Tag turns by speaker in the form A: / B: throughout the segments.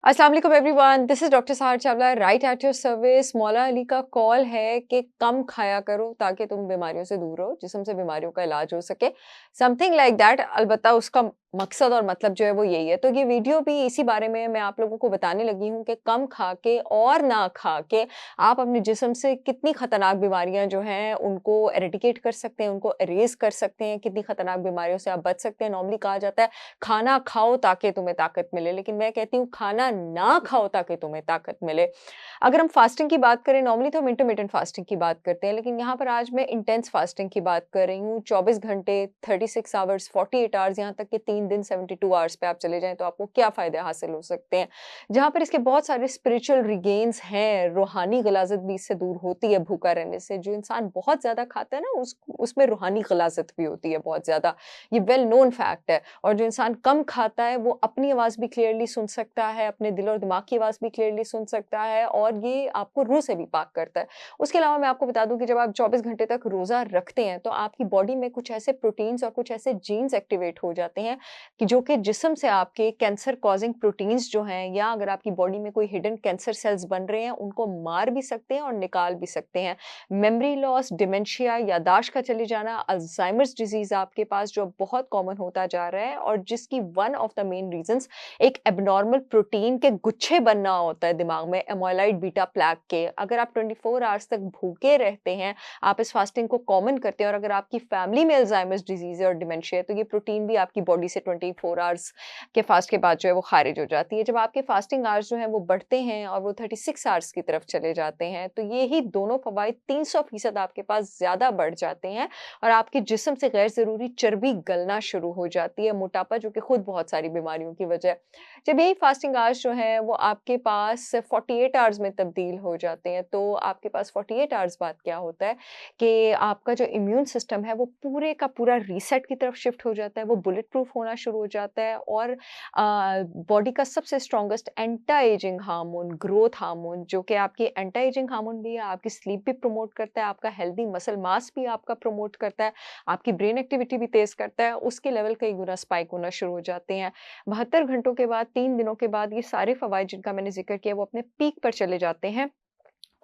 A: अस्सलाम वालेकुम everyone, this is doctor Sahar Chawla right at your service. मौला अली का कॉल है कि कम खाया करो ताकि तुम बीमारियों से दूर रहो, जिस्म से बीमारियों का इलाज हो सके, समथिंग लाइक दैट। अलबत्ता उसका मकसद और मतलब जो है वो यही है। तो ये वीडियो भी इसी बारे में मैं आप लोगों को बताने लगी हूँ कि कम खा के और ना खा के आप अपने जिस्म से कितनी खतरनाक बीमारियां जो हैं उनको एरेडिकेट कर सकते हैं, उनको एरेज कर सकते हैं, कितनी खतरनाक बीमारियों से आप बच सकते हैं। नॉर्मली कहा जाता है खाना खाओ ताकि तुम्हें ताकत मिले, लेकिन मैं कहती हूँ खाना ना खाओ ताकि तुम्हें ताकत मिले। अगर हम फास्टिंग की बात करें, नॉर्मली तो हम इंटरमिटेंट फास्टिंग की बात करते हैं, लेकिन यहाँ पर आज मैं इंटेंस फास्टिंग की बात कर रही हूँ। 24 घंटे, 36 आवर्स, 48 आवर्स, यहाँ तक कि 3 दिन 72 आवर्स पे आप चले जाएँ तो आपको क्या फ़ायदे हासिल हो सकते हैं। जहाँ पर इसके बहुत सारे स्पिरिचुअल रिगेन्स हैं, रूहानी ग़लाज़त भी इससे दूर होती है भूखा रहने से। जो इंसान बहुत ज़्यादा खाता है ना उसमें रूहानी ग़लाज़त भी होती है बहुत ज़्यादा। ये वेल नोन फैक्ट है। और जो इंसान कम खाता है वो अपनी आवाज़ भी क्लियरली सुन सकता है, अपने दिल और दिमाग की आवाज़ भी क्लियरली सुन सकता है और ये आपको रूह से भी पाक करता है। उसके अलावा मैं आपको बता दूँ कि जब आप 24 घंटे तक रोज़ा रखते हैं तो आपकी बॉडी में कुछ ऐसे प्रोटीन्स और कुछ ऐसे जीन्स एक्टिवेट हो जाते हैं कि जो कि जिस्म से आपके कैंसर कॉज़िंग प्रोटीन्स जो हैं, या अगर आपकी बॉडी में कोई हिडन कैंसर सेल्स बन रहे हैं उनको मार भी सकते हैं और निकाल भी सकते हैं। मेमोरी लॉस, डिमेंशिया, याददाश्त का चले जाना, अल्ज़ाइमर्स डिज़ीज़ आपके पास जो बहुत कॉमन होता जा रहा है और जिसकी one of the main reasons एक एब्नॉर्मल प्रोटीन के गुच्छे बनना होता है दिमाग में, एमोलाइड बीटा प्लैक के। अगर आप 24 आवर्स तक भूखे रहते हैं, आप इस फास्टिंग को कॉमन करते हैं और अगर आपकी फैमिली में अल्ज़ाइमर्स डिज़ीज़ है और डिमेंशिया है, तो ये प्रोटीन भी आपकी बॉडी से 24 आवर्स के फास्ट के बाद जो है वो खारिज हो जाती है। जब आपके फास्टिंग आवर्स जो हैं वो बढ़ते हैं और वो 36 आवर्स की तरफ चले जाते हैं, तो ये ही दोनों फ़वाइद 300% आपके पास ज़्यादा बढ़ जाते हैं और आपके जिस्म से गैर ज़रूरी चर्बी गलना शुरू हो जाती है, मोटापा जो कि खुद बहुत सारी बीमारियों की वजह है। जब यही फास्टिंग आवर्स जो हैं वो आपके पास 48 आवर्स में तब्दील हो जाते हैं, तो आपके पास 48 आवर्स बाद क्या होता है कि आपका जो इम्यून सिस्टम है वो पूरे का पूरा रीसेट की तरफ शिफ्ट हो जाता है, वो बुलेट प्रूफ होना शुरू हो जाता है और बॉडी का सबसे strongest anti ageing hormone, growth hormone, जो कि आपकी एंटी एजिंग हार्मोन भी है, आपकी स्लीप भी प्रमोट करता है, आपका हेल्दी मसल मास भी आपका प्रमोट करता है, आपकी ब्रेन एक्टिविटी भी तेज़ करता है, उसके लेवल कई गुना स्पाइक होना शुरू हो जाते हैं। 72 घंटों के बाद, 3 दिनों के बाद ये सारे फ़वाइद जिनका मैंने ज़िक्र किया वो अपने पीक पर चले जाते हैं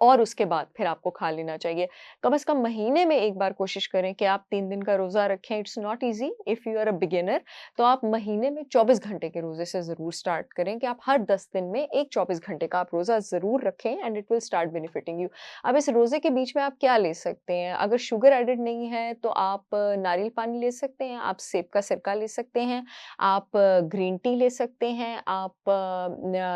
A: और उसके बाद फिर आपको खा लेना चाहिए। कम से कम महीने में एक बार कोशिश करें कि आप 3 दिन का रोज़ा रखें। It's not easy if you are a beginner, तो आप महीने में 24 घंटे के रोज़े से ज़रूर स्टार्ट करें कि आप हर 10 दिन में एक 24 घंटे का आप रोज़ा ज़रूर रखें and it will start benefiting you. अब इस रोज़े के बीच में आप क्या ले सकते हैं? अगर शुगर एडेड नहीं है तो आप नारियल पानी ले सकते हैं, आप सेब का सिरका ले सकते हैं, आप ग्रीन टी ले सकते हैं, आप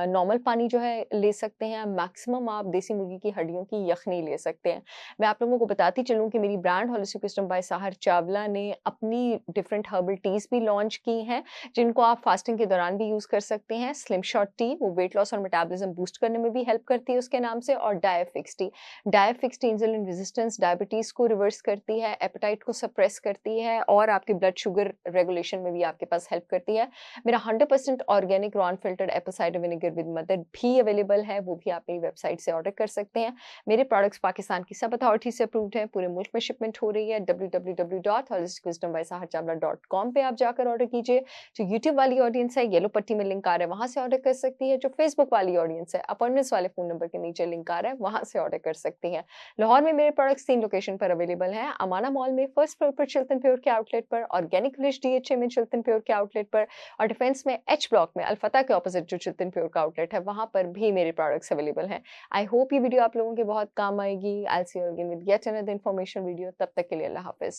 A: नॉर्मल पानी जो है ले सकते हैं, मैक्सिमम आप देसी मुर्गी की हड्डियों की यखनी ले सकते हैं। मैं आप लोगों को बताती चलूँ कि मेरी brand holistic wisdom by Sahar Chawla ने अपनी डिफरेंट हर्बल टीज़ भी लॉन्च की हैं, जिनको आप फास्टिंग के दौरान भी यूज़ कर सकते हैं। स्लिम शॉट टी, वो वेट लॉस और मेटाबॉलिज्म बूस्ट करने में भी हेल्प करती है उसके नाम से, और Diafix tea. Diafix tea insulin resistance, diabetes को रिवर्स करती है, एपेटाइट को सप्रेस करती है और आपके ब्लड शुगर रेगुलेशन में भी आपके पास हेल्प करती है। मेरा 100% organic raw unfiltered Apple cider vinegar with mother भी अवेलेबल है, वो भी आप मेरी वेबसाइट से ऑर्डर कर सकते हैं। मेरे प्रोडक्ट्स पाकिस्तान की सब अथॉरिटी से अप्रूव्ड हैं, पूरे मुल्क में शिपमेंट हो रही है। www.holisticwisdombysaharchabla.com पे आप जाकर ऑर्डर कीजिए। जो यूट्यूब वाली ऑडियंस है, येलो पट्टी में लिंक आ रहा है, वहाँ से ऑर्डर कर सकती है। जो फेसबुक वाली ऑडियंस है, अपॉइंटमेंट्स वाले फ़ोन नंबर के नीचे लिंक आ रहा है, वहाँ से ऑर्डर कर सकती हैं। लाहौर में मेरे प्रोडक्ट्स 3 लोकेशन पर अवेलेबल हैं। अमाना मॉल में फर्स्ट फ्लोर पर चिल्तन प्योर के आउटलेट पर, ऑर्गेनिक विलेज डीएचए में चिल्तन प्योर के आउटलेट पर, और डिफेंस में एच ब्लॉक में अल-फतह के ऑपोजिट जो चिल्तन प्योर का आउटलेट है, वहाँ पर भी मेरे प्रोडक्ट्स अवेलेबल हैं। आई होप ये वीडियो आप लोगों के बहुत काम आएगी। I will see you again with yet another information video. तब तक के लिए अल्लाह हाफ़िज़।